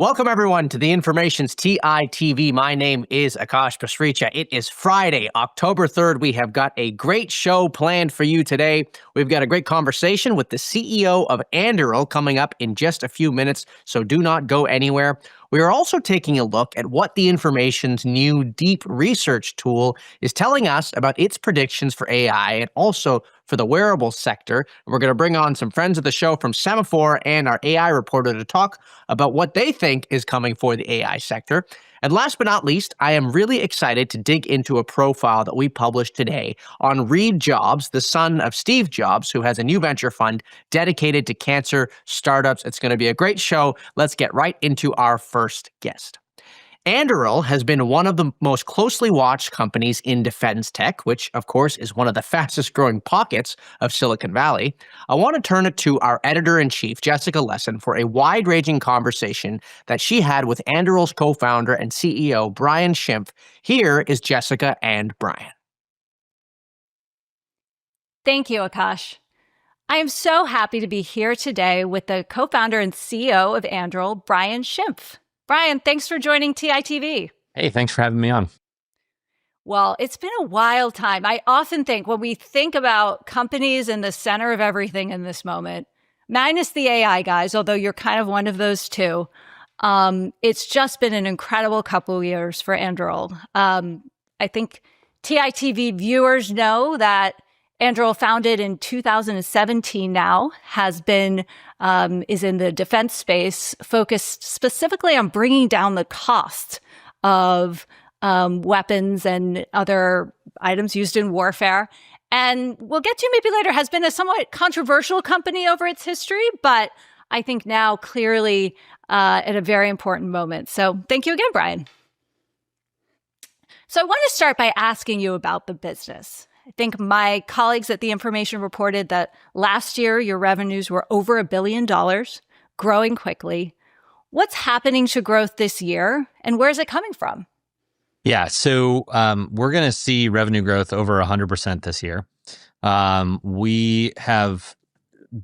Welcome, everyone, to the Information's TITV. My name is Akash Pasricha. It is Friday, October 3rd. We have got a great show planned for you today. We've got a great conversation with the CEO of Anduril coming up in just a few minutes, so do not go anywhere. We are also taking a look at what the Information's new deep research tool is telling us about its predictions for AI and also for the wearable sector. We're going to bring on some friends of the show from Semafor and our AI reporter to talk about what they think is coming for the AI sector. And last but not least, I am really excited to dig into a profile that we published today on Reed Jobs, the son of Steve Jobs, who has a new venture fund dedicated to cancer startups. It's going to be a great show. Let's get right into our first guest. Anduril has been one of the most closely watched companies in defense tech, which, of course, is one of the fastest growing pockets of Silicon Valley. I want to turn it to our editor-in-chief, Jessica Lessin, for a wide-ranging conversation that she had with Anduril's co-founder and CEO, Brian Schimpf. Here is Jessica and Brian. Thank you, Akash. I am so happy to be here today with the co-founder and CEO of Anduril, Brian Schimpf. Brian, thanks for joining TITV. Hey, thanks for having me on. Well, it's been a wild time. I often think when we think about companies in the center of everything in this moment, minus the AI guys, although you're kind of one of those too, it's just been an incredible couple of years for Anduril. I think TITV viewers know that Anduril, founded in 2017 now, is in the defense space, focused specifically on bringing down the cost of weapons and other items used in warfare. And we'll get to maybe later, has been a somewhat controversial company over its history, but I think now clearly at a very important moment. So thank you again, Brian. So I want to start by asking you about the business. I think my colleagues at The Information reported that last year, your revenues were over $1 billion, growing quickly. What's happening to growth this year, and where is it coming from? Yeah, so we're going to see revenue growth over 100% this year. We have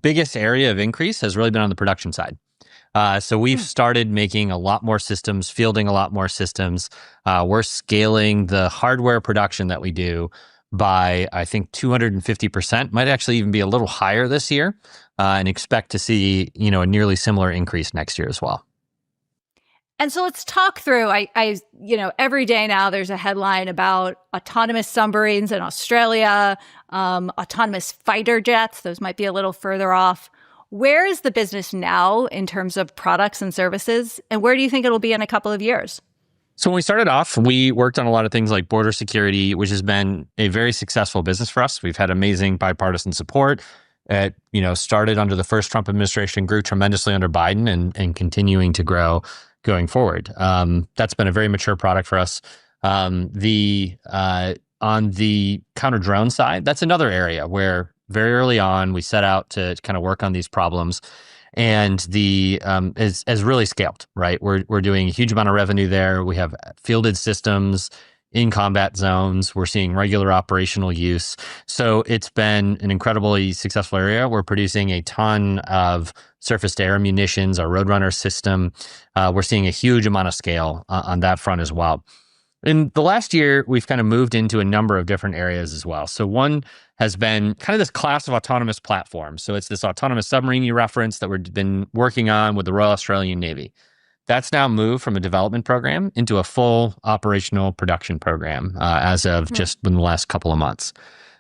biggest area of increase has really been on the production side. So we've started making a lot more systems, fielding a lot more systems. We're scaling the hardware production that we do by, I think, 250%, might actually even be a little higher this year, and expect to see, a nearly similar increase next year as well. And so let's talk through, every day now there's a headline about autonomous submarines in Australia, autonomous fighter jets. Those might be a little further off. Where is the business now in terms of products and services? And where do you think it'll be in a couple of years? So when we started off, we worked on a lot of things like border security, which has been a very successful business for us. We've had amazing bipartisan support. It, started under the first Trump administration, grew tremendously under Biden, and continuing to grow going forward. That's been a very mature product for us. On the counter drone side, that's another area where very early on we set out to kind of work on these problems. And has really scaled, right? We're doing a huge amount of revenue there. We have fielded systems in combat zones. We're seeing regular operational use. So it's been an incredibly successful area. We're producing a ton of surface-to-air munitions, our Roadrunner system. We're seeing a huge amount of scale on that front as well. In the last year, we've kind of moved into a number of different areas as well. So one has been kind of this class of autonomous platforms. So it's this autonomous submarine you referenced that we've been working on with the Royal Australian Navy. That's now moved from a development program into a full operational production program as of just in the last couple of months.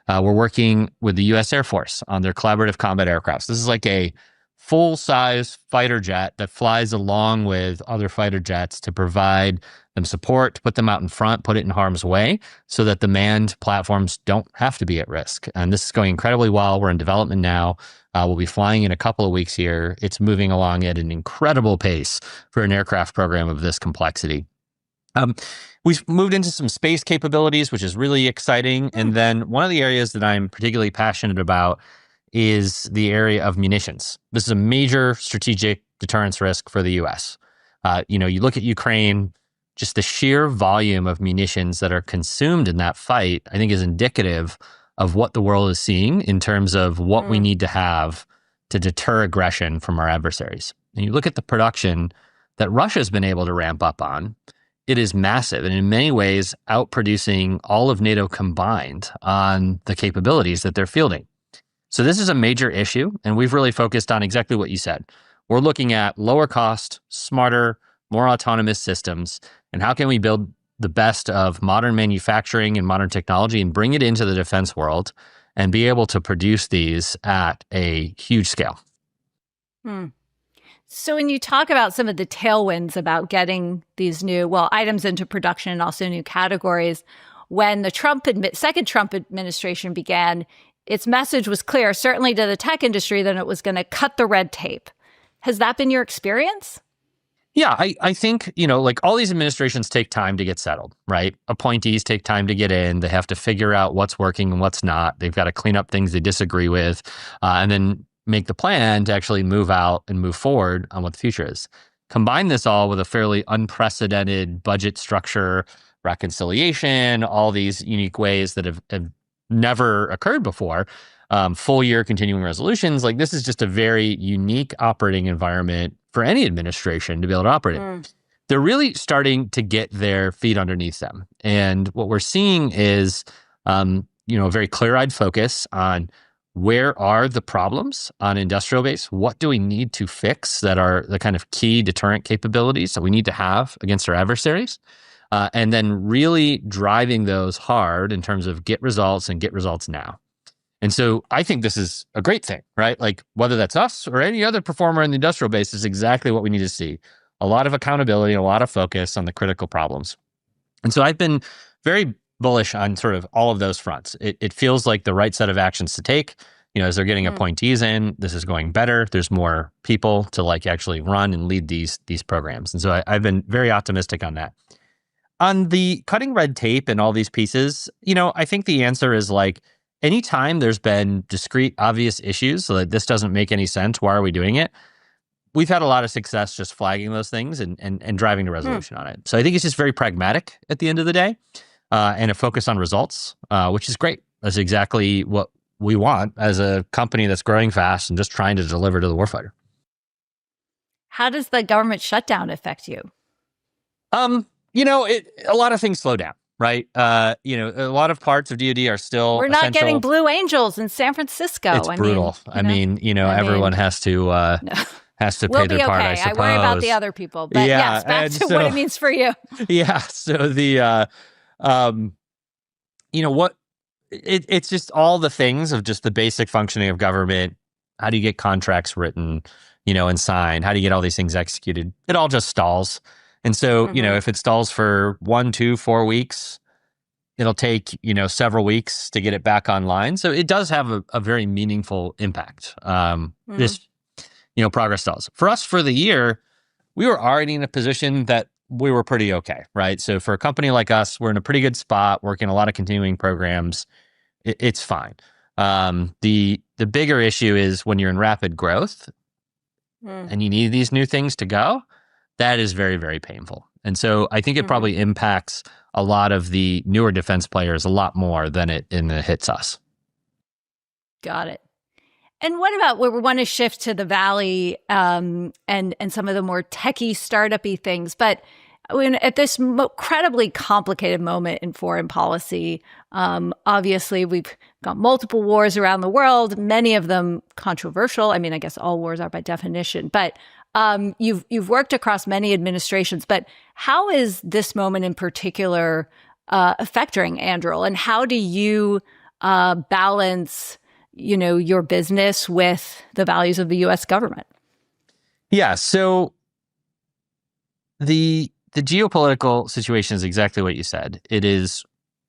We're working with the U.S. Air Force on their collaborative combat aircrafts. This is like a full-size fighter jet that flies along with other fighter jets to provide them support, to put them out in front, put it in harm's way so that the manned platforms don't have to be at risk. And this is going incredibly well. We're in development now. We'll be flying in a couple of weeks here. It's moving along at an incredible pace for an aircraft program of this complexity. We've moved into some space capabilities, which is really exciting. And then one of the areas that I'm particularly passionate about is the area of munitions. This is a major strategic deterrence risk for the U.S. You look at Ukraine, just the sheer volume of munitions that are consumed in that fight, I think is indicative of what the world is seeing in terms of what we need to have to deter aggression from our adversaries. And you look at the production that Russia's been able to ramp up on, it is massive and in many ways outproducing all of NATO combined on the capabilities that they're fielding. So this is a major issue, and we've really focused on exactly what you said. We're looking at lower cost, smarter, more autonomous systems, and how can we build the best of modern manufacturing and modern technology and bring it into the defense world and be able to produce these at a huge scale. So when you talk about some of the tailwinds about getting these new, items into production and also new categories, when the second Trump administration began, its message was clear, certainly to the tech industry, that it was going to cut the red tape. Has that been your experience? Yeah, I think, like all these administrations take time to get settled, right? Appointees take time to get in. They have to figure out what's working and what's not. They've got to clean up things they disagree with, and then make the plan to actually move out and move forward on what the future is. Combine this all with a fairly unprecedented budget structure, reconciliation, all these unique ways that have never occurred before, full year continuing resolutions. Like this is just a very unique operating environment for any administration to be able to operate in. They're really starting to get their feet underneath them. And what we're seeing is, a very clear-eyed focus on where are the problems on industrial base? What do we need to fix that are the kind of key deterrent capabilities that we need to have against our adversaries? And then really driving those hard in terms of get results and get results now. And so I think this is a great thing, right? Like whether that's us or any other performer in the industrial base is exactly what we need to see. A lot of accountability, a lot of focus on the critical problems. And so I've been very bullish on sort of all of those fronts. It feels like the right set of actions to take. As they're getting appointees in, this is going better. There's more people to like actually run and lead these programs. And so I've been very optimistic on that. On the cutting red tape and all these pieces, I think the answer is like, anytime there's been discrete, obvious issues, so that this doesn't make any sense, why are we doing it? We've had a lot of success just flagging those things and driving to resolution on it. So I think it's just very pragmatic at the end of the day, and a focus on results, which is great. That's exactly what we want as a company that's growing fast and just trying to deliver to the warfighter. How does the government shutdown affect you? A lot of things slow down. Right. A lot of parts of DoD are still We're not essential. getting Blue Angels in San Francisco. It's brutal. Everyone has to pay their part, I suppose. I worry about the other people. But yes, back to what it means for you. Yeah. So it's just all the things of just the basic functioning of government. How do you get contracts written, and signed? How do you get all these things executed? It all just stalls. And so, if it stalls for 1, 2, 4 weeks, it'll take, several weeks to get it back online. So it does have a very meaningful impact. This, progress stalls. For us, for the year, we were already in a position that we were pretty okay, right? So for a company like us, we're in a pretty good spot, working a lot of continuing programs. It's fine. The bigger issue is when you're in rapid growth and you need these new things to go. That is very, very painful. And so I think it probably impacts a lot of the newer defense players a lot more than it hits us. Got it. And what about where we want to shift to the Valley and some of the more techie, startup-y things? But at this incredibly complicated moment in foreign policy, obviously we've got multiple wars around the world, many of them controversial. I mean, I guess all wars are by definition, but you've worked across many administrations, but how is this moment in particular affecting Anduril, and how do you balance, your business with the values of the U.S. government? Yeah, so the geopolitical situation is exactly what you said. It is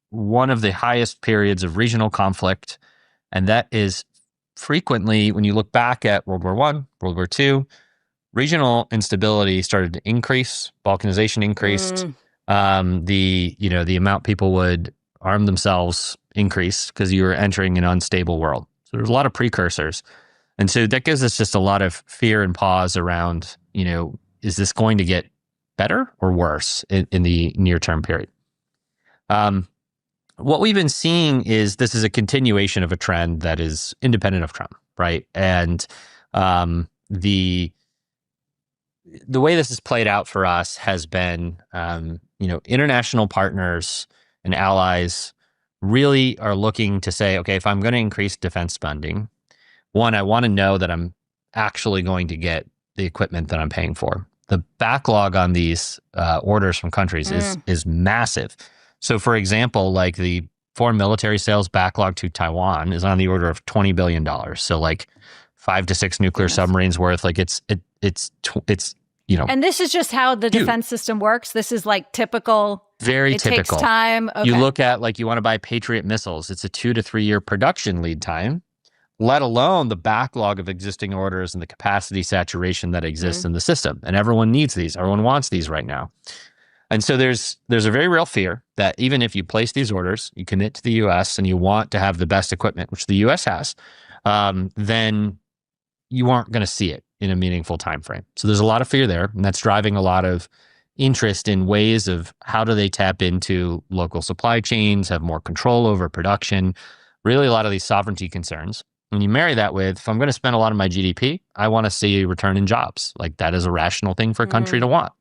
one of the highest periods of regional conflict, and that is frequently, when you look back at World War I, World War II, regional instability started to increase, balkanization increased, the amount people would arm themselves increased because you were entering an unstable world. So there's a lot of precursors. And so that gives us just a lot of fear and pause around, is this going to get better or worse in the near-term period? What we've been seeing is this is a continuation of a trend that is independent of Trump, right? And the way this has played out for us has been, international partners and allies really are looking to say, okay, if I'm going to increase defense spending, one, I want to know that I'm actually going to get the equipment that I'm paying for. The backlog on these orders from countries is massive. So, for example, like the foreign military sales backlog to Taiwan is on the order of $20 billion. So, like 5 to 6 nuclear submarines worth. Like it's And this is just how the defense system works. This is like typical. Very it typical. Takes time. Okay. You look at, like, you want to buy Patriot missiles. It's a 2 to 3 year production lead time, let alone the backlog of existing orders and the capacity saturation that exists in the system. And everyone needs these. Everyone wants these right now. And so there's a very real fear that even if you place these orders, you commit to the U.S. and you want to have the best equipment, which the U.S. has, then you aren't going to see it in a meaningful time frame. So there's a lot of fear there, and that's driving a lot of interest in ways of how do they tap into local supply chains, have more control over production, really a lot of these sovereignty concerns. When you marry that with, if I'm going to spend a lot of my GDP, I want to see a return in jobs. Like, that is a rational thing for a country to want.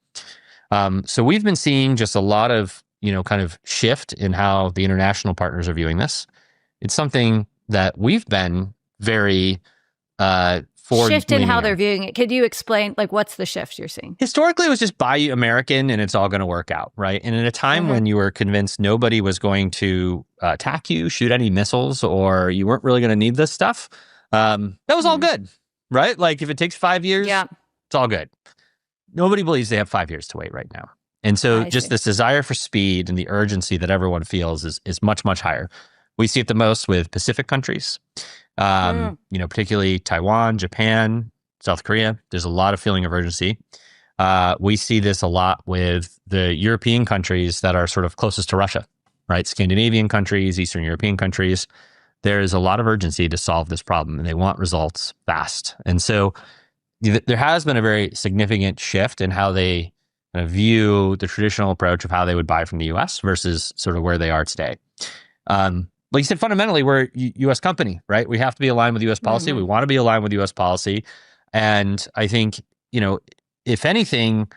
So we've been seeing just a lot of, kind of shift in how the international partners are viewing this. It's something that we've been very shift in how they're viewing it. Could you explain, like, what's the shift you're seeing? Historically, it was just buy American and it's all going to work out, right? And in a time when you were convinced nobody was going to attack you, shoot any missiles, or you weren't really going to need this stuff, that was all good, right? Like, if it takes 5 years, it's all good. Nobody believes they have 5 years to wait right now. And so this desire for speed and the urgency that everyone feels is much, much higher. We see it the most with Pacific countries. Particularly Taiwan, Japan, South Korea. There's a lot of feeling of urgency. We see this a lot with the European countries that are sort of closest to Russia, right? Scandinavian countries, Eastern European countries. There is a lot of urgency to solve this problem, and they want results fast. And so there has been a very significant shift in how they kind of view the traditional approach of how they would buy from the U.S. versus sort of where they are today. Like you said, fundamentally, we're a U.S. company, right? We have to be aligned with U.S. policy. We want to be aligned with U.S. policy. And I think, if anything,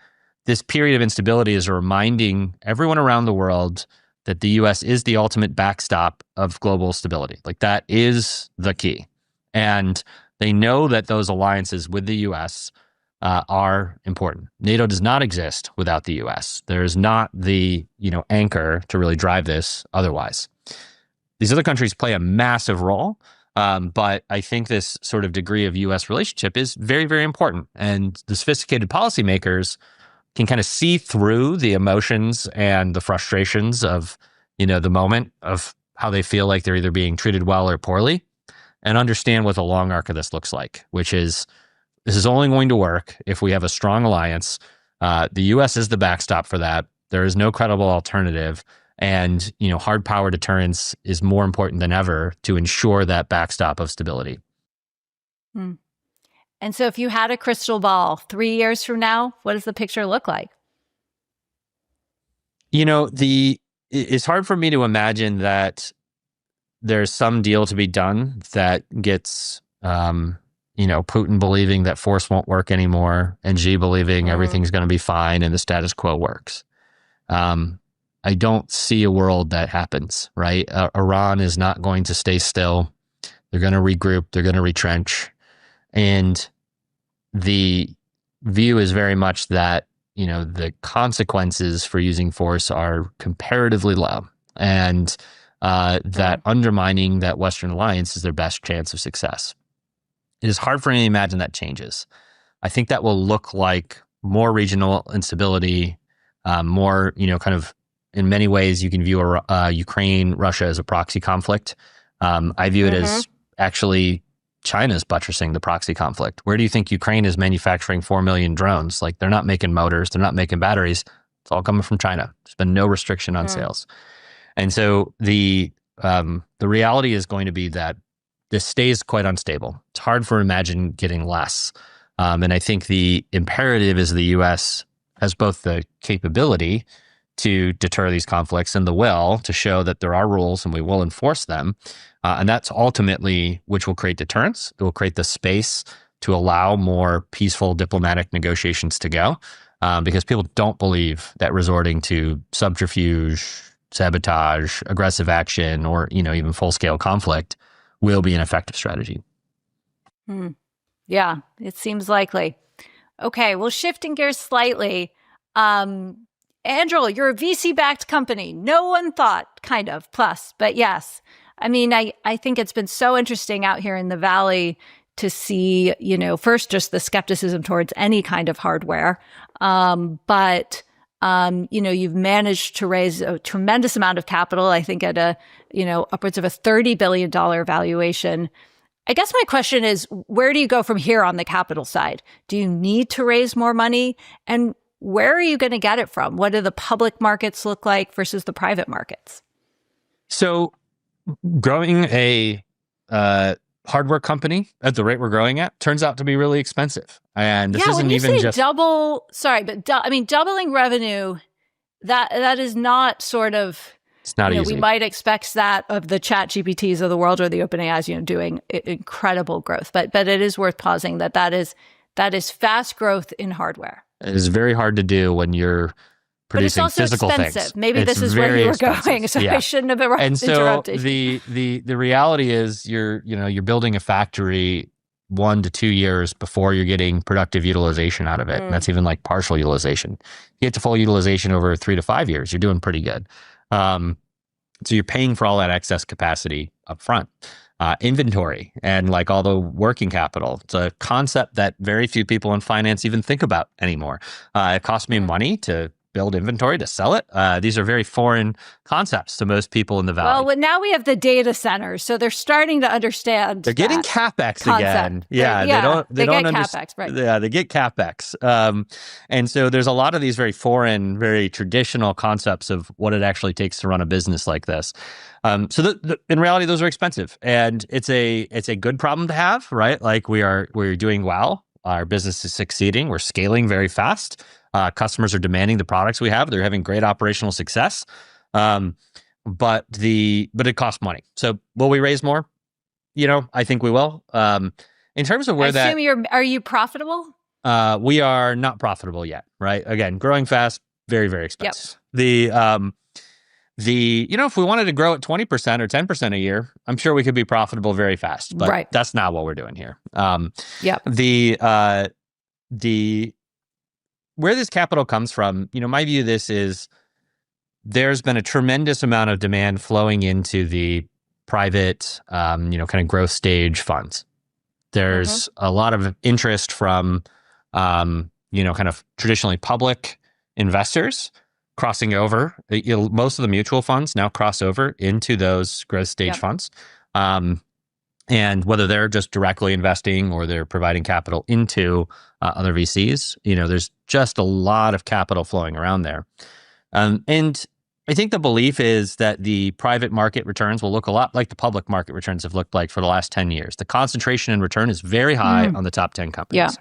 this period of instability is reminding everyone around the world that the U.S. is the ultimate backstop of global stability. Like, that is the key. And they know that those alliances with the U.S. Are important. NATO does not exist without the U.S. There is not the, anchor to really drive this otherwise. These other countries play a massive role, but I think this sort of degree of U.S. relationship is very, very important. And the sophisticated policymakers can kind of see through the emotions and the frustrations of, the moment of how they feel like they're either being treated well or poorly, and understand what the long arc of this looks like, which is this is only going to work if we have a strong alliance. The U.S. is the backstop for that. There is no credible alternative. And, hard power deterrence is more important than ever to ensure that backstop of stability. And so if you had a crystal ball 3 years from now, what does the picture look like? It's hard for me to imagine that there's some deal to be done that gets, Putin believing that force won't work anymore and Xi believing everything's going to be fine and the status quo works. I don't see a world that happens, right? Iran is not going to stay still. They're going to regroup. They're going to retrench. And the view is very much that, the consequences for using force are comparatively low. And that undermining that Western alliance is their best chance of success. It is hard for me to imagine that changes. I think that will look like more regional instability, more, kind of, in many ways, you can view Ukraine, Russia as a proxy conflict. I view it as actually China's buttressing the proxy conflict. Where do you think Ukraine is manufacturing 4 million drones? Like, they're not making motors, they're not making batteries. It's all coming from China. There's been no restriction on sales. And so the reality is going to be that this stays quite unstable. It's hard for imagine getting less. And I think the imperative is the U.S. has both the capability to deter these conflicts and the will to show that there are rules and we will enforce them. And that's ultimately which will create deterrence. It will create the space to allow more peaceful diplomatic negotiations to go, because people don't believe that resorting to subterfuge, sabotage, aggressive action, or even full-scale conflict will be an effective strategy. Yeah, it seems likely. Okay, well, shifting gears slightly, Anduril, you're a VC-backed company. No one thought, kind of, plus, but yes. I mean, I think it's been so interesting out here in the Valley to see, first just the skepticism towards any kind of hardware. But you've managed to raise a tremendous amount of capital, I think at a, upwards of a $30 billion valuation. I guess my question is, where do you go from here on the capital side? Do you need to raise more money? And where are you going to get it from? What do the public markets look like versus the private markets? So growing a hardware company at the rate we're growing at turns out to be really expensive. And this isn't even just doubling revenue, that is not sort of, it's not easy. We might expect that of the ChatGPTs of the world or the OpenAIs, doing incredible growth. But it is worth pausing that is fast growth in hardware. It is very hard to do when you're producing physical things. But it's also expensive. Maybe this is where you were going, so I shouldn't have interrupted. And so the reality is you're building a factory 1 to 2 years before you're getting productive utilization out of it. And that's even like partial utilization. You get to full utilization over 3 to 5 years, you're doing pretty good. So you're paying for all that excess capacity up front. Inventory and like all the working capital. It's a concept that very few people in finance even think about anymore. It costs me money to build inventory, to sell it. These are very foreign concepts to most people in the Valley. Well, now we have the data centers, so they're starting to understand. They're getting CapEx concept again. They get CapEx, right? Yeah, they get CapEx. And so there's a lot of these very foreign, very traditional concepts of what it actually takes to run a business like this. So in reality, those are expensive, and it's a good problem to have, right? Like we're doing well. Our business is succeeding. We're scaling very fast. Customers are demanding the products we have. They're having great operational success. But it costs money. So will we raise more? I think we will. In terms of where are you profitable? We are not profitable yet, right? Again, growing fast, very, very expensive. Yep. If we wanted to grow at 20% or 10% a year, I'm sure we could be profitable very fast, but that's not what we're doing here. Where this capital comes from, my view of this is there's been a tremendous amount of demand flowing into the private, kind of growth stage funds. There's a lot of interest from, kind of traditionally public investors crossing over. Most of the mutual funds now cross over into those growth stage funds. And whether they're just directly investing or they're providing capital into other VCs, there's just a lot of capital flowing around there. And I think the belief is that the private market returns will look a lot like the public market returns have looked like for the last 10 years. The concentration in return is very high on the top 10 companies.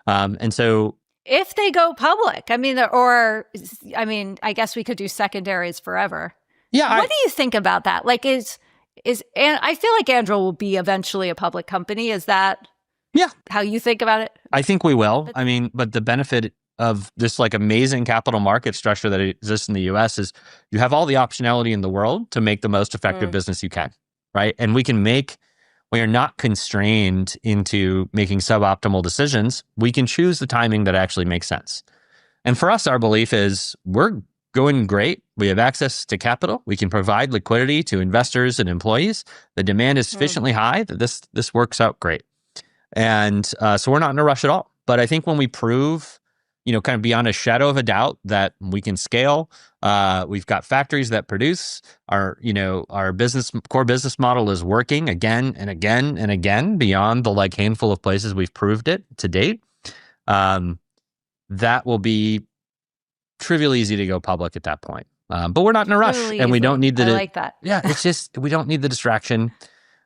And so if they go public, I guess we could do secondaries forever. Yeah. What do you think about that? Like and I feel like Anduril will be eventually a public company. Is that how you think about it? I think we will. But the benefit of this like amazing capital market structure that exists in the US is you have all the optionality in the world to make the most effective business you can, right? And we are not constrained into making suboptimal decisions. We can choose the timing that actually makes sense. And for us, our belief is we're going great. We have access to capital. We can provide liquidity to investors and employees. The demand is sufficiently high that this works out great. And so we're not in a rush at all. But I think when we prove, kind of beyond a shadow of a doubt that we can scale, we've got factories that produce, our core business model is working again and again and again beyond the like handful of places we've proved it to date. That will be trivially easy to go public at that point. But we're not in a rush, and we don't need the. I like that. Yeah, it's just we don't need the distraction.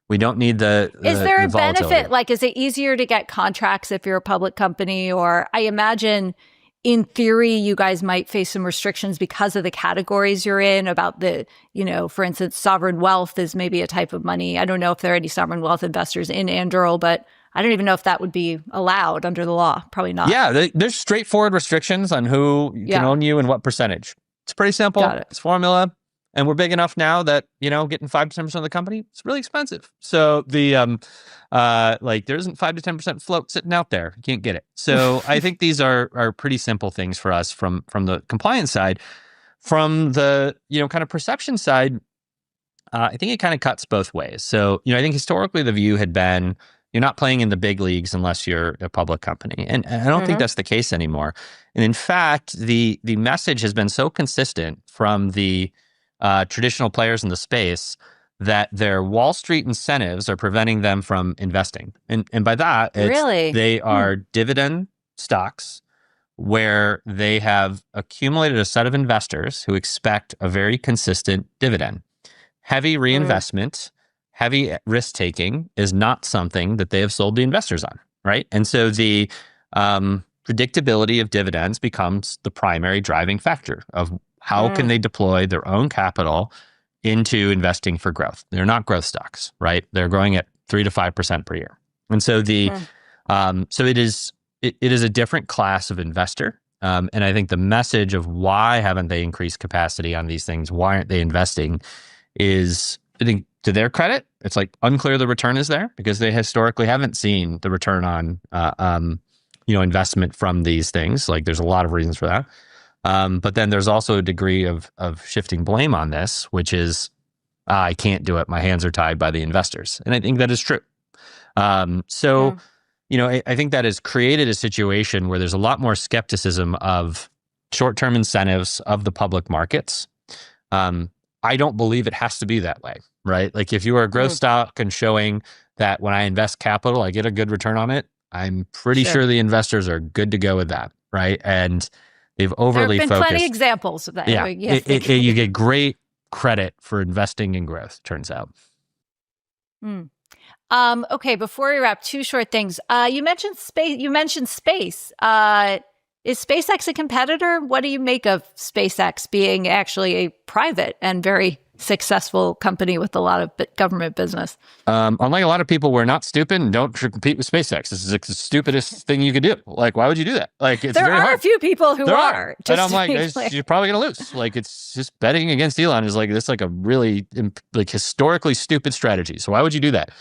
We don't need the. Is there a volatility. benefit? Like, is it easier to get contracts if you're a public company? Or I imagine, in theory, you guys might face some restrictions because of the categories you're in. About the, for instance, sovereign wealth is maybe a type of money. I don't know if there are any sovereign wealth investors in Anduril, but I don't even know if that would be allowed under the law. Probably not. Yeah, there's straightforward restrictions on who can own you and what percentage. It's pretty simple. It's formula. And we're big enough now that, getting 5 to 10% of the company, it's really expensive. So the, there isn't 5 to 10% float sitting out there. You can't get it. So I think these are pretty simple things for us from the compliance side. From the, kind of perception side, I think it kind of cuts both ways. So, I think historically the view had been, you're not playing in the big leagues unless you're a public company. And I don't think that's the case anymore. And in fact, the message has been so consistent from the traditional players in the space that their Wall Street incentives are preventing them from investing. And by that, they are dividend stocks where they have accumulated a set of investors who expect a very consistent dividend. Heavy reinvestment, heavy risk-taking is not something that they have sold the investors on, right? And so the predictability of dividends becomes the primary driving factor of how can they deploy their own capital into investing for growth. They're not growth stocks, right? They're growing at 3 to 5% per year. And so it is a different class of investor. And I think the message of why haven't they increased capacity on these things, why aren't they investing, is, I think, to their credit, it's like unclear the return is there because they historically haven't seen the return on investment from these things. Like, there's a lot of reasons for that. But then there's also a degree of shifting blame on this, which is, I can't do it. My hands are tied by the investors. And I think that is true. I think that has created a situation where there's a lot more skepticism of short-term incentives of the public markets. I don't believe it has to be that way, right? Like, if you are a growth stock and showing that when I invest capital, I get a good return on it, I'm pretty sure the investors are good to go with that, right? And they've overly focused. There have been plenty of examples of that. Yeah, you get great credit for investing in growth, turns out. Okay, before we wrap, 2 short things. You mentioned space. Is SpaceX a competitor? What do you make of SpaceX being actually a private and very successful company with a lot of government business? Unlike a lot of people, we're not stupid and don't compete with SpaceX. This is like the stupidest thing you could do. Like, why would you do that? Like, it's very hard. There are a few people who are. And I'm like, you're probably going to lose. Like, it's just betting against Elon is like, this like a really historically stupid strategy. So why would you do that?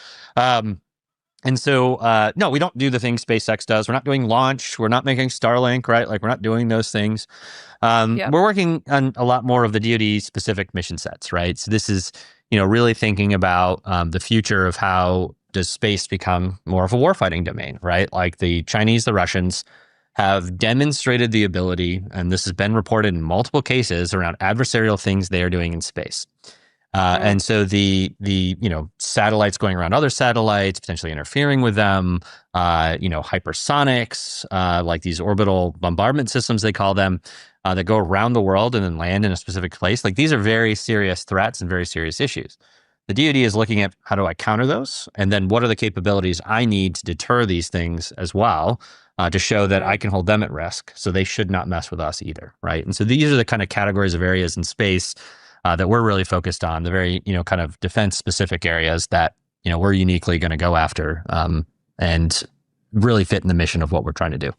And so, no, we don't do the things SpaceX does. We're not doing launch. We're not making Starlink, right? Like, we're not doing those things. We're working on a lot more of the DoD specific mission sets, right? So this is, really thinking about the future of how does space become more of a warfighting domain, right? Like, the Chinese, the Russians have demonstrated the ability, and this has been reported in multiple cases around adversarial things they are doing in space. And so the satellites going around other satellites, potentially interfering with them, hypersonics, like these orbital bombardment systems, they call them, that go around the world and then land in a specific place. Like, these are very serious threats and very serious issues. The DoD is looking at, how do I counter those? And then what are the capabilities I need to deter these things as well, to show that I can hold them at risk. So they should not mess with us either, right? And so these are the kind of categories of areas in space that we're really focused on, the very, kind of defense specific areas that, we're uniquely going to go after, and really fit in the mission of what we're trying to do.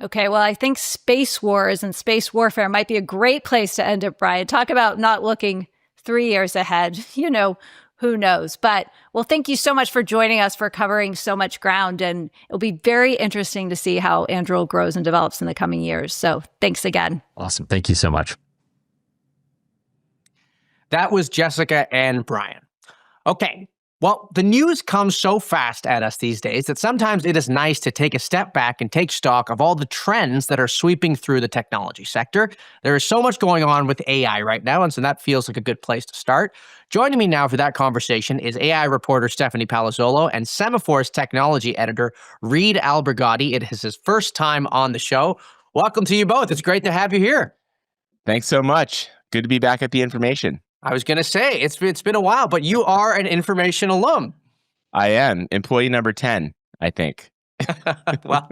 Okay, well, I think space wars and space warfare might be a great place to end it, Brian. Talk about not looking 3 years ahead. Who knows? But, well, thank you so much for joining us, for covering so much ground. And it'll be very interesting to see how Anduril grows and develops in the coming years. So thanks again. Awesome. Thank you so much. That was Jessica and Brian. Okay, well, the news comes so fast at us these days that sometimes it is nice to take a step back and take stock of all the trends that are sweeping through the technology sector. There is so much going on with AI right now, and so that feels like a good place to start. Joining me now for that conversation is AI reporter Stephanie Palazzolo and Semafor's technology editor Reed Albergotti. It is his first time on the show. Welcome to you both. It's great to have you here. Thanks so much. Good to be back at the Information. I was going to say, it's been a while, but you are an Information alum. I am. Employee number 10, I think. Well,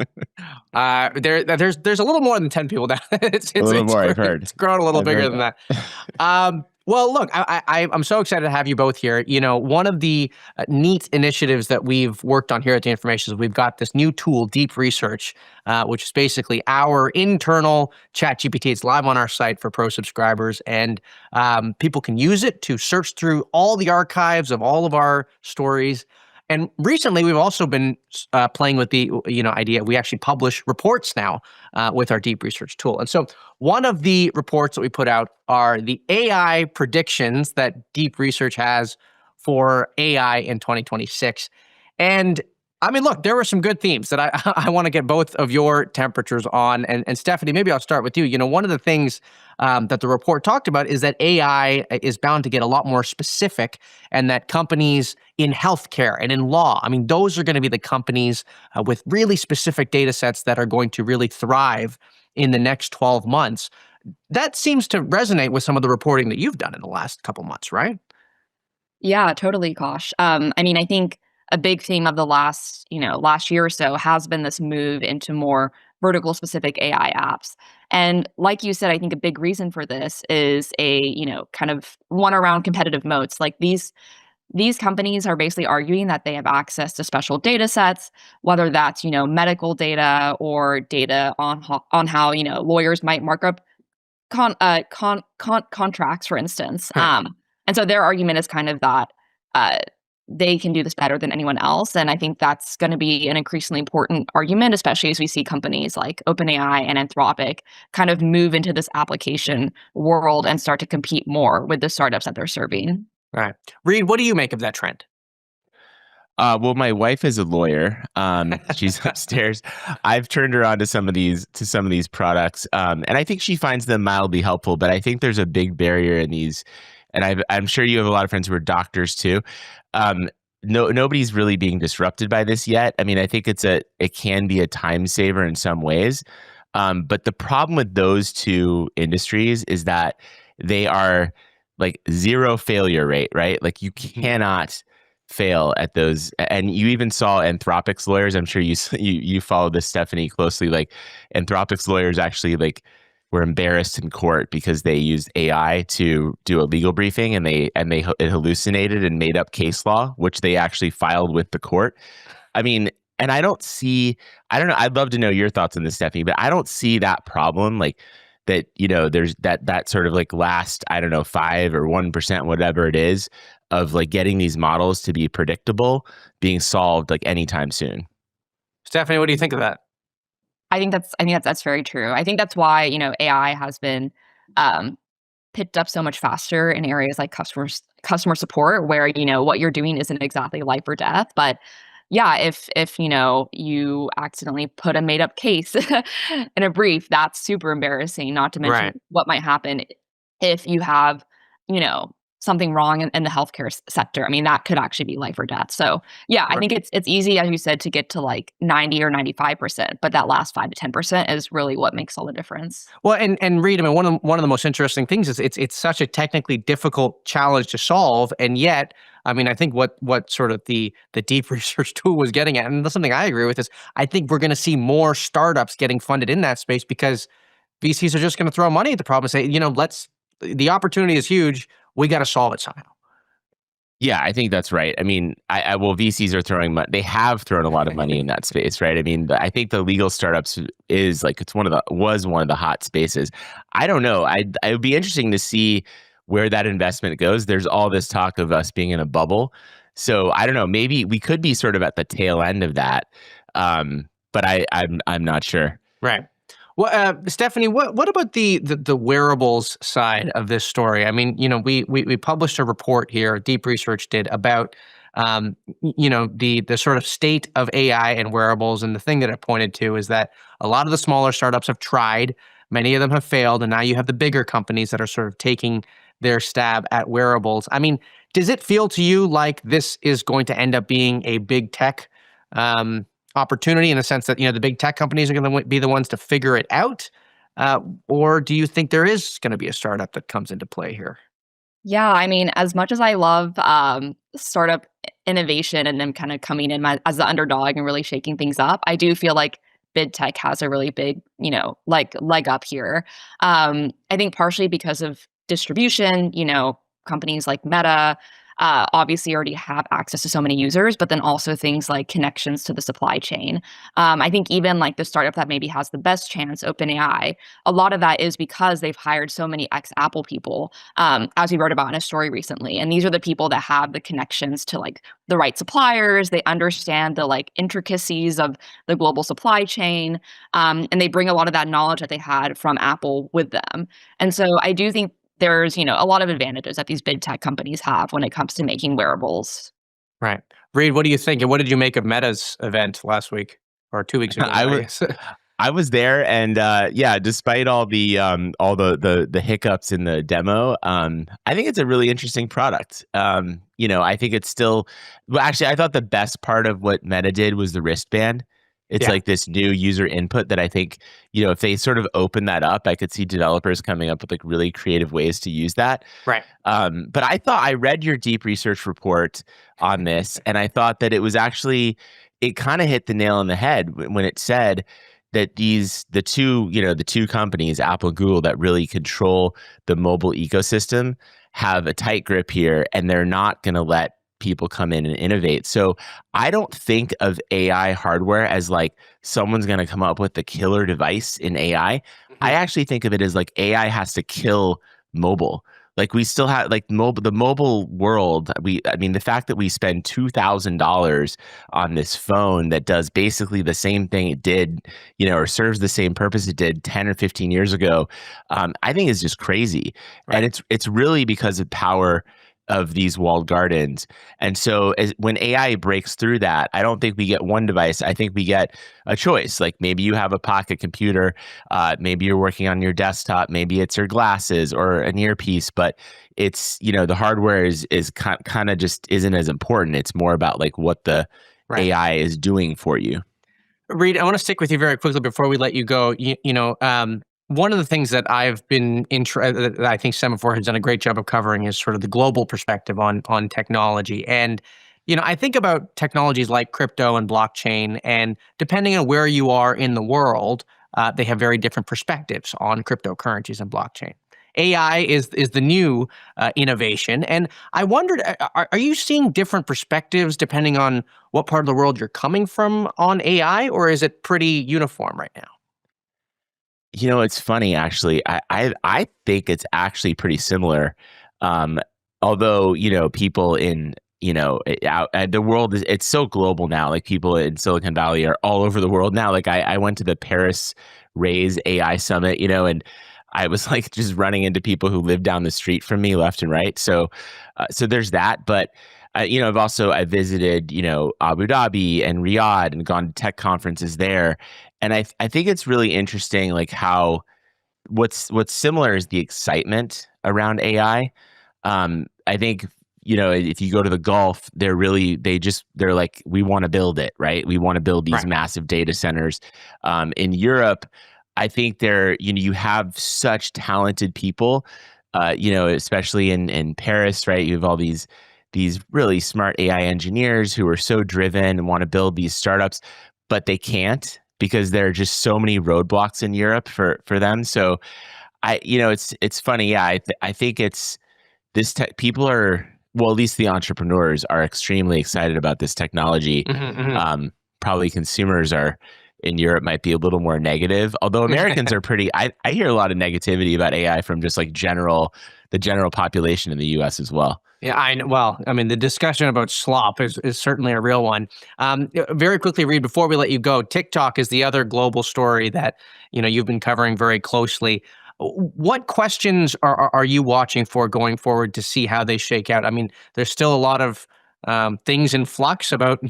there's a little more than 10 people now. A little more, I've heard. It's grown a little bigger than that. Well, look, I'm so excited to have you both here. You know, one of the neat initiatives that we've worked on here at The Information is we've got this new tool, Deep Research, which is basically our internal ChatGPT. It's live on our site for pro subscribers, and people can use it to search through all the archives of all of our stories. And recently, we've also been playing with the idea. We actually publish reports now with our Deep Research tool. And so one of the reports that we put out are the AI predictions that Deep Research has for AI in 2026. And I mean, look, there were some good themes that I want to get both of your temperatures on. And Stephanie, maybe I'll start with you. You know, one of the things that the report talked about is that AI is bound to get a lot more specific, and that companies in healthcare and in law, I mean, those are going to be the companies with really specific data sets that are going to really thrive in the next 12 months. That seems to resonate with some of the reporting that you've done in the last couple months, right? Yeah, totally, Kosh. I mean, I think a big theme of the last year or so has been this move into more vertical specific AI apps. And like you said, I think a big reason for this is kind of one around competitive moats. Like these companies are basically arguing that they have access to special data sets, whether that's, medical data or data on how, lawyers might mark up contracts, for instance. Right. And so their argument is kind of that they can do this better than anyone else. And I think that's going to be an increasingly important argument, especially as we see companies like OpenAI and Anthropic kind of move into this application world and start to compete more with the startups that they're serving. Right. Reed, what do you make of that trend? Well, my wife is a lawyer. She's upstairs. I've turned her on to some of these products, and I think she finds them mildly helpful. But I think there's a big barrier in these, and I'm sure you have a lot of friends who are doctors too. Nobody's really being disrupted by this yet. I mean, I think it can be a time saver in some ways, but the problem with those two industries is that they are like zero failure rate, right? Like you cannot fail at those. And you even saw Anthropic's lawyers. I'm sure you follow this, Stephanie, closely. Like Anthropic's lawyers actually were embarrassed in court because they used AI to do a legal briefing, and it hallucinated and made up case law, which they actually filed with the court. I mean, and I don't know. I'd love to know your thoughts on this, Stephanie, but I don't see that problem. Like that, there's that sort of like last, I don't know, 5 or 1%, whatever it is, of like getting these models to be predictable being solved like anytime soon. Stephanie, what do you think of that? I think that's very true. I think that's why, AI has been picked up so much faster in areas like customer support, where, what you're doing isn't exactly life or death. But yeah, if you accidentally put a made up case in a brief, that's super embarrassing, not to mention what might happen if you have, something wrong in the healthcare sector. I mean, that could actually be life or death. So yeah, I think it's easy, as you said, to get to like 90 or 95%, but that last 5 to 10% is really what makes all the difference. Well, and Reed, I mean, one of the most interesting things is it's such a technically difficult challenge to solve, and yet, I mean, I think what sort of the Deep Research tool was getting at, and that's something I agree with, is I think we're going to see more startups getting funded in that space because VCs are just going to throw money at the problem and say, the opportunity is huge. We got to solve it somehow. Yeah, I think that's right. I mean, VCs are throwing money. They have thrown a lot of money in that space, right? I mean, I think the legal startups was one of the hot spaces. I don't know. It would be interesting to see where that investment goes. There's all this talk of us being in a bubble, so I don't know. Maybe we could be sort of at the tail end of that, but I'm not sure. Right. Well, Stephanie, what about the wearables side of this story? I mean, we published a report here, Deep Research did, about the sort of state of AI and wearables, and the thing that it pointed to is that a lot of the smaller startups have tried, many of them have failed, and now you have the bigger companies that are sort of taking their stab at wearables. I mean, does it feel to you like this is going to end up being a big tech opportunity, in the sense that, the big tech companies are going to be the ones to figure it out? Or do you think there is going to be a startup that comes into play here? Yeah, I mean, as much as I love startup innovation and them kind of coming in as the underdog and really shaking things up, I do feel like big tech has a really big, leg up here. I think partially because of distribution, companies like Meta obviously already have access to so many users, but then also things like connections to the supply chain. I think even like the startup that maybe has the best chance, OpenAI, a lot of that is because they've hired so many ex-Apple people, as we wrote about in a story recently. And these are the people that have the connections to like the right suppliers. They understand the like intricacies of the global supply chain. And they bring a lot of that knowledge that they had from Apple with them. And so I do think there's, a lot of advantages that these big tech companies have when it comes to making wearables. Right. Reed, what do you think? And what did you make of Meta's event last week or 2 weeks ago? I was there, and despite all the hiccups in the demo, I think it's a really interesting product. I think it's still. Well, actually, I thought the best part of what Meta did was the wristband. It's like this new user input that I think, if they sort of open that up, I could see developers coming up with like really creative ways to use that. Right. But I read your deep research report on this, and I thought that it kind of hit the nail on the head when it said that the two companies, Apple and Google, that really control the mobile ecosystem have a tight grip here, and they're not going to let people come in and innovate. So I don't think of AI hardware as like someone's going to come up with the killer device in AI. I actually think of it as like AI has to kill mobile. Like we still have like the mobile world. The fact that we spend $2,000 on this phone that does basically the same thing it did, or serves the same purpose it did 10 or 15 years ago, I think is just crazy. Right. And it's really because of power of these walled gardens. And so when AI breaks through that, I don't think we get one device. I think we get a choice. Like maybe you have a pocket computer, maybe you're working on your desktop, maybe it's your glasses or an earpiece, but it's, the hardware is kind of just isn't as important. It's more about like what the AI is doing for you. Reed, I want to stick with you very quickly before we let you go. One of the things that I've been that I think Semafor has done a great job of covering is sort of the global perspective on technology. And, I think about technologies like crypto and blockchain, and depending on where you are in the world, they have very different perspectives on cryptocurrencies and blockchain. AI is the new innovation. And I wondered, are you seeing different perspectives depending on what part of the world you're coming from on AI, or is it pretty uniform right now? It's funny, actually. I think it's actually pretty similar. Although, people in, the world it's so global now. Like people in Silicon Valley are all over the world now. Like I went to the Paris Raise AI Summit, and I was like just running into people who live down the street from me left and right. So there's that. But I visited, Abu Dhabi and Riyadh and gone to tech conferences there. And I think it's really interesting, like how what's similar is the excitement around AI. I think, if you go to the Gulf, they're like, we want to build it, right? We want to build these massive data centers. In Europe, I think you have such talented people, especially in Paris, right? You have all these really smart AI engineers who are so driven and want to build these startups, but they can't because there are just so many roadblocks in Europe for them. So it's funny. Yeah. I think it's this people are, well, at least the entrepreneurs are extremely excited about this technology. Probably consumers are in Europe might be a little more negative, although Americans are pretty, I hear a lot of negativity about AI from just like the general population in the US as well. Yeah, I know. Well, the discussion about slop is certainly a real one. Very quickly, Reed, before we let you go, TikTok is the other global story that, you've been covering very closely. What questions are you watching for going forward to see how they shake out? There's still a lot of things in flux about,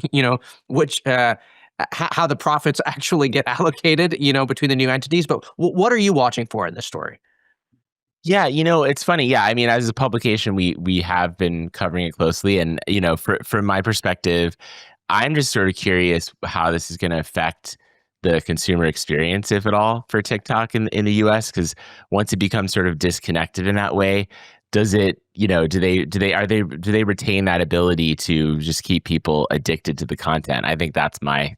which how the profits actually get allocated, between the new entities. But what are you watching for in this story? Yeah, it's funny. Yeah, as a publication, we have been covering it closely, and from my perspective, I'm just sort of curious how this is going to affect the consumer experience, if at all, for TikTok in the US. Because once it becomes sort of disconnected in that way, does it? Do they retain that ability to just keep people addicted to the content? I think that's my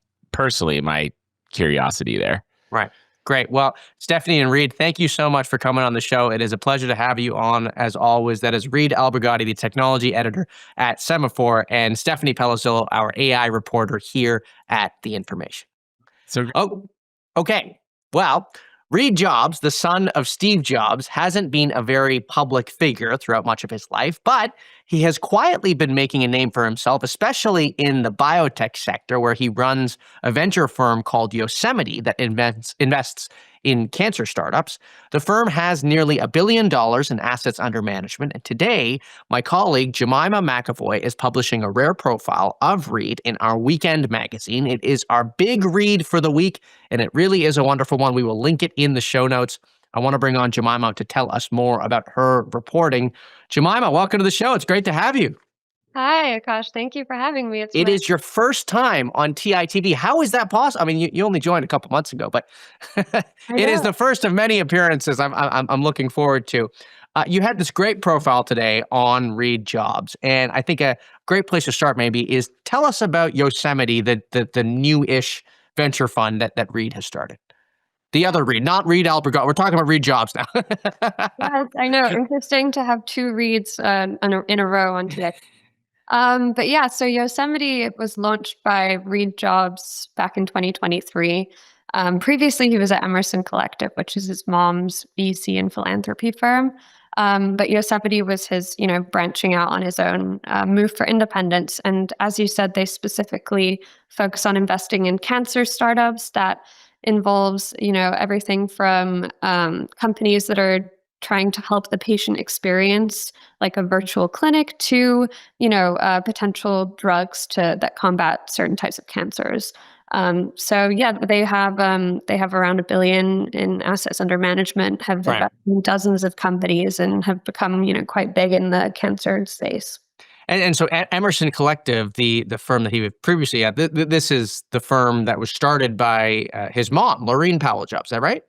curiosity there. Right. Great. Well, Stephanie and Reed, thank you so much for coming on the show. It is a pleasure to have you on, as always. That is Reed Albergotti, the technology editor at Semafor, and Stephanie Palazzolo, our AI reporter here at The Information. Oh, okay. Well, Reed Jobs, the son of Steve Jobs, hasn't been a very public figure throughout much of his life, but he has quietly been making a name for himself, especially in the biotech sector, where he runs a venture firm called Yosemite that invests in cancer startups. The firm has nearly $1 billion in assets under management, and today, my colleague Jemima McEvoy is publishing a rare profile of Reed in our weekend magazine. It is our big read for the week, and it really is a wonderful one. We will link it in the show notes. I want to bring on Jemima to tell us more about her reporting. Jemima, welcome to the show. It's great to have you. Hi, Akash. Thank you for having me. It is your first time on TITV. How is that possible? I mean, you only joined a couple months ago, but it is the first of many appearances I'm looking forward to. You had this great profile today on Reed Jobs, and I think a great place to start maybe is tell us about Yosemite, the new-ish venture fund that Reed has started. The other Reed, not Reed Albergotti. We're talking about Reed Jobs now. Yes, I know. Interesting to have two Reeds in a row on today. But yeah, so Yosemite was launched by Reed Jobs back in 2023. Previously, he was at Emerson Collective, which is his mom's VC and philanthropy firm. But Yosemite was his, branching out on his own move for independence. And as you said, they specifically focus on investing in cancer startups that involves, everything from companies that are trying to help the patient experience, like a virtual clinic, to potential drugs that combat certain types of cancers. So yeah, they have around $1 billion in assets under management, have invested in dozens of companies, and have become quite big in the cancer space. And so Emerson Collective, the firm that he previously had, this is the firm that was started by his mom, Laureen Powell Jobs. Is that right?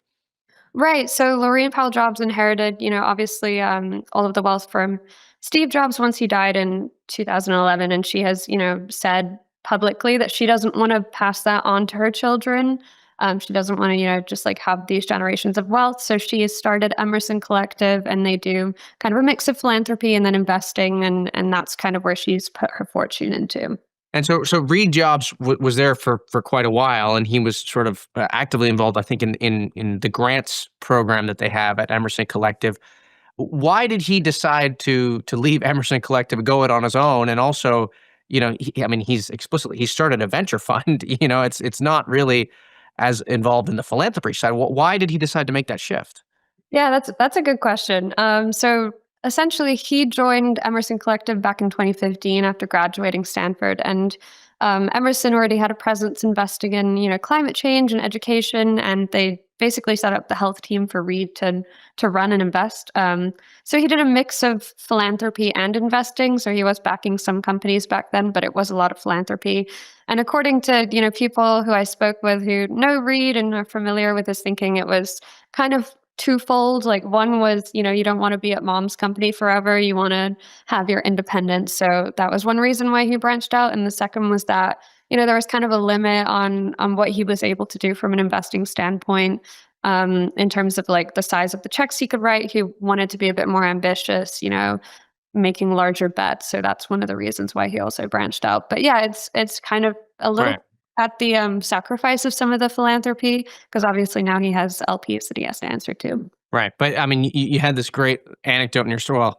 Right. So Laureen Powell Jobs inherited, obviously all of the wealth from Steve Jobs once he died in 2011. And she has, said publicly that she doesn't want to pass that on to her children. She doesn't want to, just like have these generations of wealth. So she has started Emerson Collective, and they do kind of a mix of philanthropy and then investing. And that's kind of where she's put her fortune into. And so Reed Jobs was there for quite a while, and he was sort of actively involved, I think, in the grants program that they have at Emerson Collective. Why did he decide to leave Emerson Collective, go it on his own, and also, he started a venture fund. It's not really as involved in the philanthropy side. Why did he decide to make that shift? Yeah, that's a good question. So essentially, he joined Emerson Collective back in 2015 after graduating Stanford, and Emerson already had a presence investing in climate change and education, and they basically set up the health team for Reed to run and invest. So he did a mix of philanthropy and investing. So he was backing some companies back then, but it was a lot of philanthropy. And according to people who I spoke with who know Reed and are familiar with his thinking, it was kind of twofold. Like, one was, you don't want to be at mom's company forever. You want to have your independence. So that was one reason why he branched out. And the second was that, there was kind of a limit on what he was able to do from an investing standpoint, in terms of like the size of the checks he could write. He wanted to be a bit more ambitious, making larger bets. So that's one of the reasons why he also branched out. But yeah, it's kind of a little at the sacrifice of some of the philanthropy, because obviously now he has LPs that he has to answer to. Right. But I mean, you had this great anecdote in your story,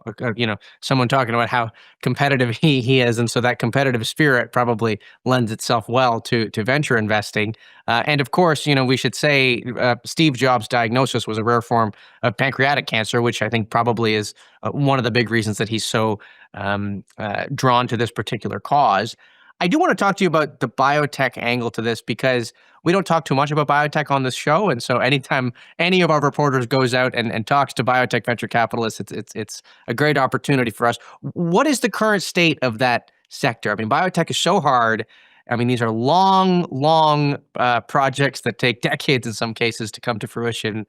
someone talking about how competitive he is. And so that competitive spirit probably lends itself well to venture investing. And of course, we should say Steve Jobs' diagnosis was a rare form of pancreatic cancer, which I think probably is one of the big reasons that he's so drawn to this particular cause. I do want to talk to you about the biotech angle to this, because we don't talk too much about biotech on this show. And so anytime any of our reporters goes out and talks to biotech venture capitalists, it's a great opportunity for us. What is the current state of that sector? I mean, biotech is so hard. I mean, these are long projects that take decades in some cases to come to fruition.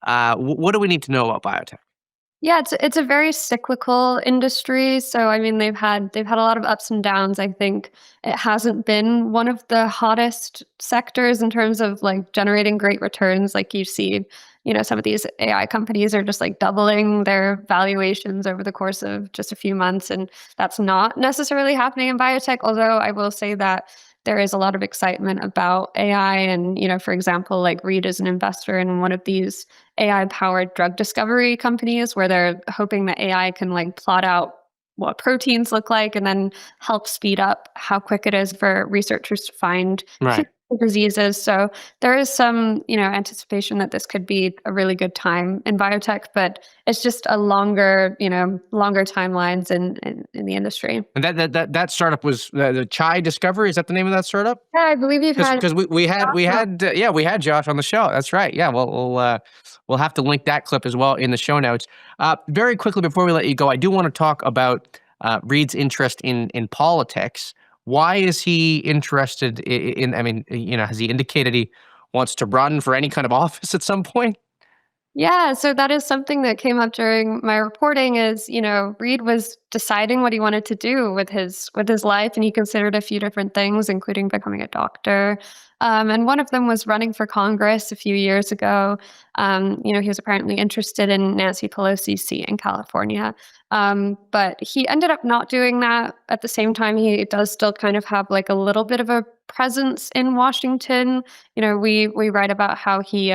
What do we need to know about biotech? Yeah, it's a very cyclical industry. So I mean, they've had a lot of ups and downs. I think it hasn't been one of the hottest sectors in terms of like generating great returns. Like you see, some of these AI companies are just like doubling their valuations over the course of just a few months, and that's not necessarily happening in biotech. Although I will say that there is a lot of excitement about AI, and for example, like Reed is an investor in one of these AI-powered drug discovery companies where they're hoping that AI can like plot out what proteins look like and then help speed up how quick it is for researchers to find Right. diseases. So there is some, anticipation that this could be a really good time in biotech, but it's just a longer timelines in the industry. And that startup was the Chai Discovery. Is that the name of that startup? Yeah, I believe you've had Because we had Josh on the show. That's right. Yeah, we'll have to link that clip as well in the show notes. Very quickly before we let you go, I do want to talk about Reed's interest in politics. Why is he interested in? I mean, has he indicated he wants to run for any kind of office at some point? Yeah, so that is something that came up during my reporting is, Reed was deciding what he wanted to do with his life, and he considered a few different things, including becoming a doctor. And one of them was running for Congress a few years ago. He was apparently interested in Nancy Pelosi's seat in California. But he ended up not doing that. At the same time, he does still kind of have like a little bit of a presence in Washington. We write about how he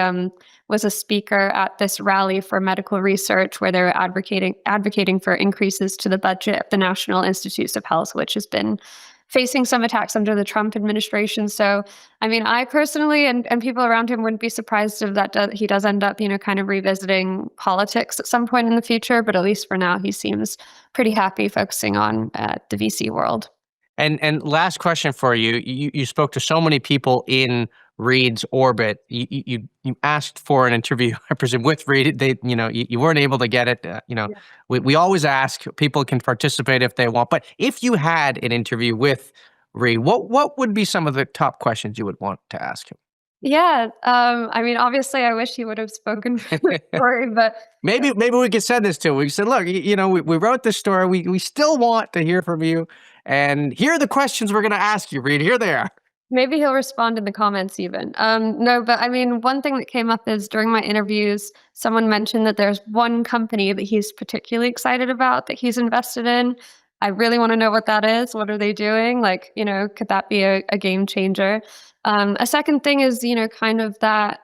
was a speaker at this rally for medical research where they were advocating for increases to the budget of the National Institutes of Health, which has been facing some attacks under the Trump administration. So, I mean, I personally and people around him wouldn't be surprised if he does end up, kind of revisiting politics at some point in the future. But at least for now, he seems pretty happy focusing on the VC world. And last question for you. You spoke to so many people in Reed's orbit. You asked for an interview, I presume, with Reed. You weren't able to get it. Yeah. We always ask. People can participate if they want. But if you had an interview with Reed, what would be some of the top questions you would want to ask him? Yeah, I mean, obviously, I wish he would have spoken for the story, but maybe we could send this to him. We said, look, we wrote this story. We still want to hear from you, and here are the questions we're going to ask you, Reed. Here they are. maybe he'll respond in the comments even. No, but I mean, one thing that came up is during my interviews, someone mentioned that there's one company that he's particularly excited about that he's invested in. I really want to know what that is. What are they doing? Like, could that be a game changer? A second thing is, kind of that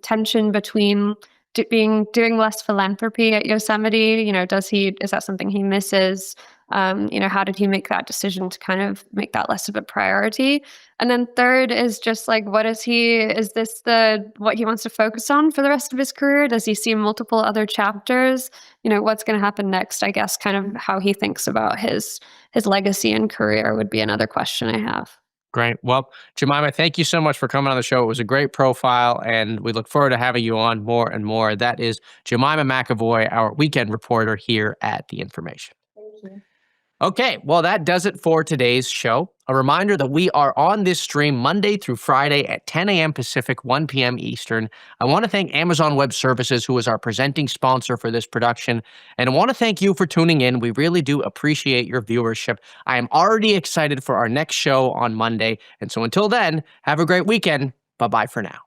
tension between doing less philanthropy at Yosemite. Is that something he misses? How did he make that decision to kind of make that less of a priority? And then third is just like, is this what he wants to focus on for the rest of his career? Does he see multiple other chapters? What's going to happen next? I guess kind of how he thinks about his legacy and career would be another question I have. Great. Well, Jemima, thank you so much for coming on the show. It was a great profile, and we look forward to having you on more and more. That is Jemima McEvoy, our weekend reporter here at The Information. Thank you. Okay, well, that does it for today's show. A reminder that we are on this stream Monday through Friday at 10 a.m. Pacific, 1 p.m. Eastern. I want to thank Amazon Web Services, who is our presenting sponsor for this production. And I want to thank you for tuning in. We really do appreciate your viewership. I am already excited for our next show on Monday. And so until then, have a great weekend. Bye-bye for now.